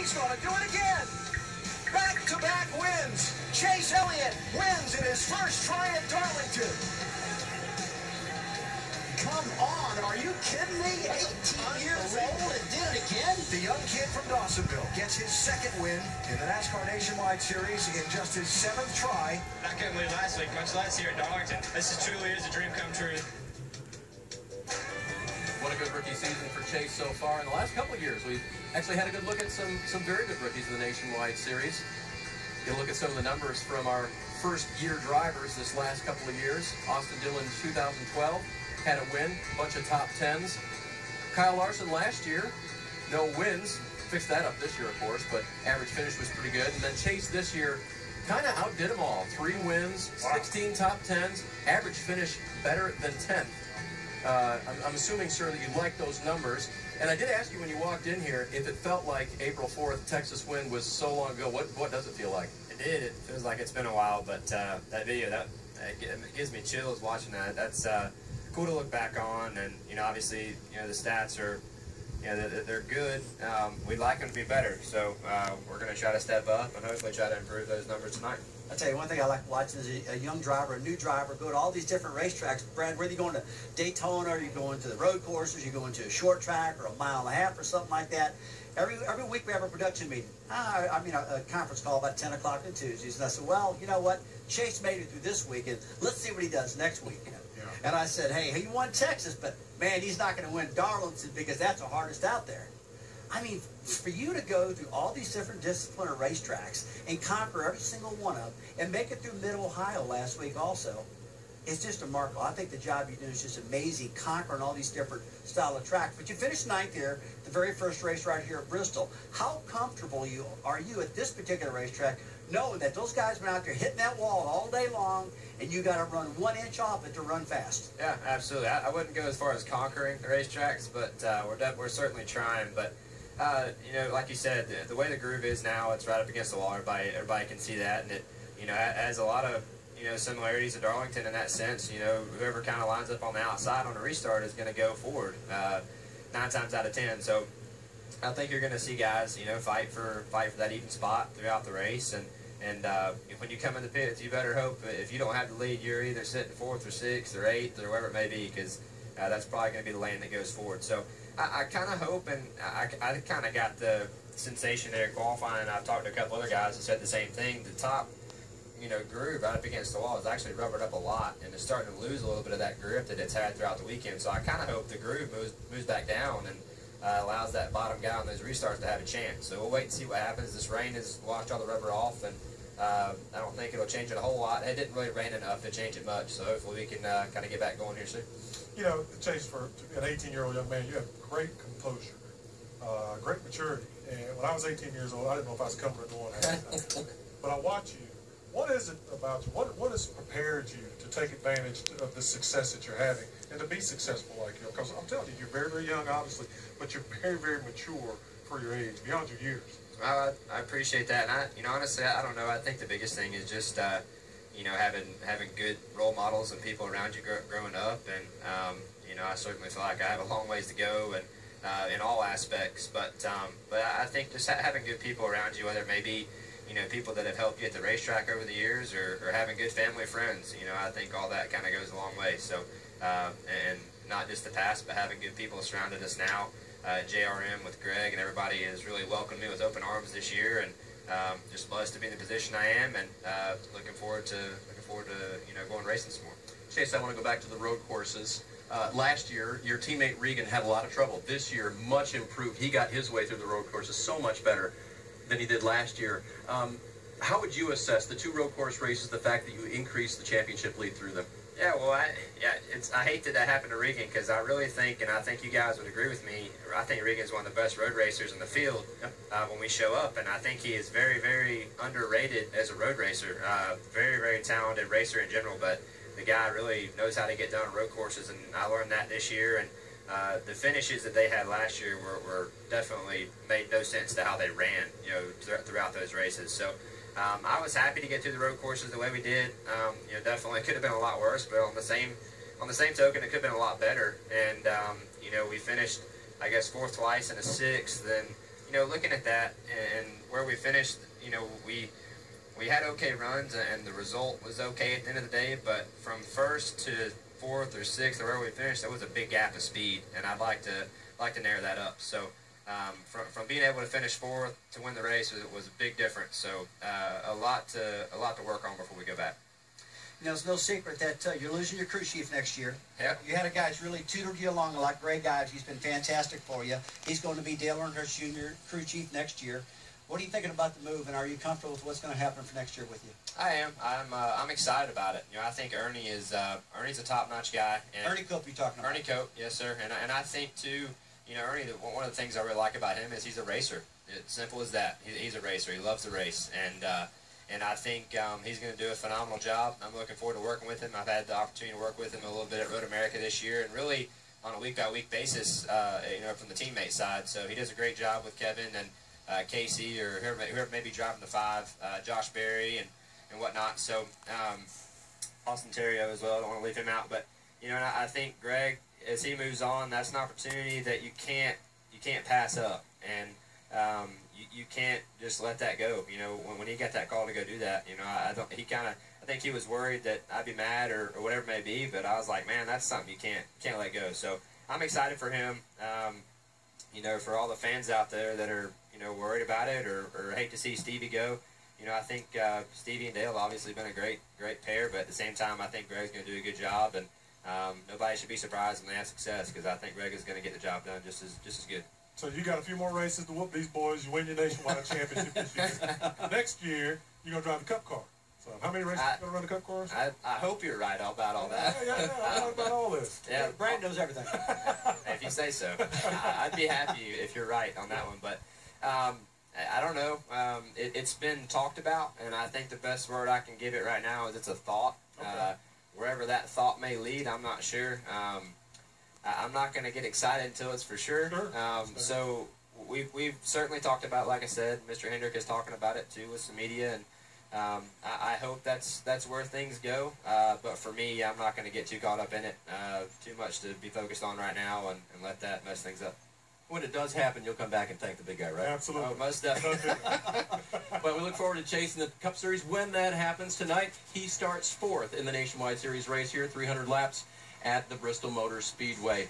He's going to do it again. Back-to-back wins. Chase Elliott wins in his first try at Darlington. Come on, are you kidding me? 18 years old and did it again? The young kid from Dawsonville gets his second win in the NASCAR Nationwide Series in just his 7th try. I couldn't believe last week, much less here at Darlington. This truly is a dream come true. What a good rookie season for Chase so far. In the last couple of years, we've actually had a good look at some very good rookies in the Nationwide Series. You look at some of the numbers from our first-year drivers this last couple of years. Austin Dillon, 2012, had a win, a bunch of top 10s. Kyle Larson last year, no wins. Fixed that up this year, of course, but average finish was pretty good. And then Chase this year kind of outdid them all. 3 wins, 16 top 10s, average finish better than 10th. I'm assuming, sir, that you like those numbers. And I did ask you when you walked in here if it felt like April 4th Texas win was so long ago. What does it feel like? It did. It feels like it's been a while, but that video, it gives me chills watching that. That's cool to look back on, and obviously, the stats are, they're good. We'd like them to be better, so we're going to try to step up and hopefully try to improve those numbers tonight. I'll tell you one thing I like watching is a young driver, a new driver, go to all these different racetracks. Brad, whether you're going to Daytona or you're going to the road courses, you're going to a short track or a mile and a half or something like that. Every week we have a production meeting. A conference call about 10 o'clock on Tuesdays. And I said, well, you know what? Chase made it through this week, and let's see what he does next week. Yeah. And I said, hey, he won Texas, but, man, he's not going to win Darlington because that's the hardest out there. I mean, for you to go through all these different discipline of racetracks and conquer every single one of them and make it through Mid-Ohio last week also, it's just remarkable. I think the job you do is just amazing, conquering all these different style of tracks. But you finished 9th here, the very first race right here at Bristol. How comfortable are you at this particular racetrack knowing that those guys been out there hitting that wall all day long and you got to run 1 inch off it to run fast? Yeah, absolutely. I wouldn't go as far as conquering the racetracks, but we're certainly trying. But like you said, the way the groove is now, it's right up against the wall. Everybody can see that, and it, has a lot of, similarities to Darlington in that sense. Whoever kind of lines up on the outside on a restart is going to go forward 9 times out of 10. So I think you're going to see guys, fight for that even spot throughout the race, and when you come in the pits, you better hope if you don't have the lead, you're either sitting 4th or 6th or 8th or wherever it may be, because that's probably going to be the lane that goes forward. So I kind of hope, and I kind of got the sensation there in qualifying. I've talked to a couple other guys that said the same thing. The top, groove right up against the wall is actually rubbered up a lot, and it's starting to lose a little bit of that grip that it's had throughout the weekend. So I kind of hope the groove moves back down and allows that bottom guy on those restarts to have a chance. So we'll wait and see what happens. This rain has washed all the rubber off, and I don't think it'll change it a whole lot. It didn't really rain enough to change it much, so hopefully we can kind of get back going here soon. Chase, for an 18-year-old young man, you have great composure, great maturity. And when I was 18 years old, I didn't know if I was coming or going half the time. But I watch you. What is it about you? What has prepared you to take advantage of the success that you're having and to be successful like you? Because I'm telling you, you're very, very young, obviously, but you're very, very mature for your age, beyond your years. I appreciate that. And honestly, I don't know. I think the biggest thing is just, having good role models and people around you growing up. And, I certainly feel like I have a long ways to go, and in all aspects. But I think just having good people around you, whether it may be, people that have helped you at the racetrack over the years, or having good family friends, I think all that kind of goes a long way. So, and not just the past, but having good people surrounded us now. JRM with Greg and everybody has really welcomed me with open arms this year, and just blessed to be in the position I am, and looking forward to going racing some more. Chase, I want to go back to the road courses. Last year, your teammate Regan had a lot of trouble. This year, much improved. He got his way through the road courses so much better than he did last year. How would you assess the 2 road course races, the fact that you increased the championship lead through them? Yeah, well, I hate that happened to Regan, because I really think, and I think you guys would agree with me, I think Regan's one of the best road racers in the field when we show up, and I think he is very, very underrated as a road racer. Very, very talented racer in general, but the guy really knows how to get done on road courses, and I learned that this year. And the finishes that they had last year were definitely made no sense to how they ran, throughout those races. So I was happy to get through the road courses the way we did. Definitely could have been a lot worse, but on the same token, it could have been a lot better. And we finished, I guess, 4th twice and a 6th. Then looking at that and where we finished, we had okay runs and the result was okay at the end of the day, but from first to fourth or sixth or where we finished, there was a big gap of speed, and I'd like to narrow that up. So from being able to finish fourth to win the race was a big difference. So a lot to work on before we go back. It's no secret that you're losing your crew chief next year. Yep. You had a guy who's really tutored you along like Greg Ives. He's been fantastic for you. He's going to be Dale Earnhardt's junior crew chief next year. What are you thinking about the move, and are you comfortable with what's going to happen for next year with you? I am. I'm excited about it. I think Ernie's a top-notch guy. And Ernie Cope, you're talking about? Ernie Cope, yes, sir. And I think too, Ernie. One of the things I really like about him is he's a racer. It's simple as that. He's a racer. He loves to race, and I think he's going to do a phenomenal job. I'm looking forward to working with him. I've had the opportunity to work with him a little bit at Road America this year, and really on a week-by-week basis, from the teammate side. So he does a great job with Kevin and Casey or whoever may be driving the 5, Josh Berry and whatnot. So Austin Terrio as well. I don't want to leave him out, but and I think Greg, as he moves on, that's an opportunity that you can't pass up, and you can't just let that go. When he got that call to go do that, I think he was worried that I'd be mad or whatever it may be, but I was like, man, that's something you can't let go. So I'm excited for him. For all the fans out there that are worried about it or hate to see Stevie go, I think Stevie and Dale have obviously been a great pair, but at the same time, I think Greg's going to do a good job, and nobody should be surprised when they have success, because I think Greg is going to get the job done just as good. So you got a few more races to whoop these boys. You win your nationwide championship this year. Next year, you're going to drive the Cup car. So how many races are you going to run the Cup cars? I hope you're right about all that. Yeah, I'm right about all this. Yeah, Brad knows everything. If you say so. I'd be happy if you're right on that one. But I don't know. It's been talked about, and I think the best word I can give it right now is it's a thought. Okay. Wherever that thought may lead, I'm not sure. I'm not going to get excited until it's for sure. So we've certainly talked about, like I said, Mr. Hendrick is talking about it too with some media, and I hope that's where things go. But for me, I'm not going to get too caught up in it, too much to be focused on right now, and let that mess things up. When it does happen, you'll come back and thank the big guy, right? Absolutely. Oh, most definitely. But we look forward to chasing the Cup Series when that happens tonight. He starts 4th in the Nationwide Series race here, 300 laps at the Bristol Motor Speedway.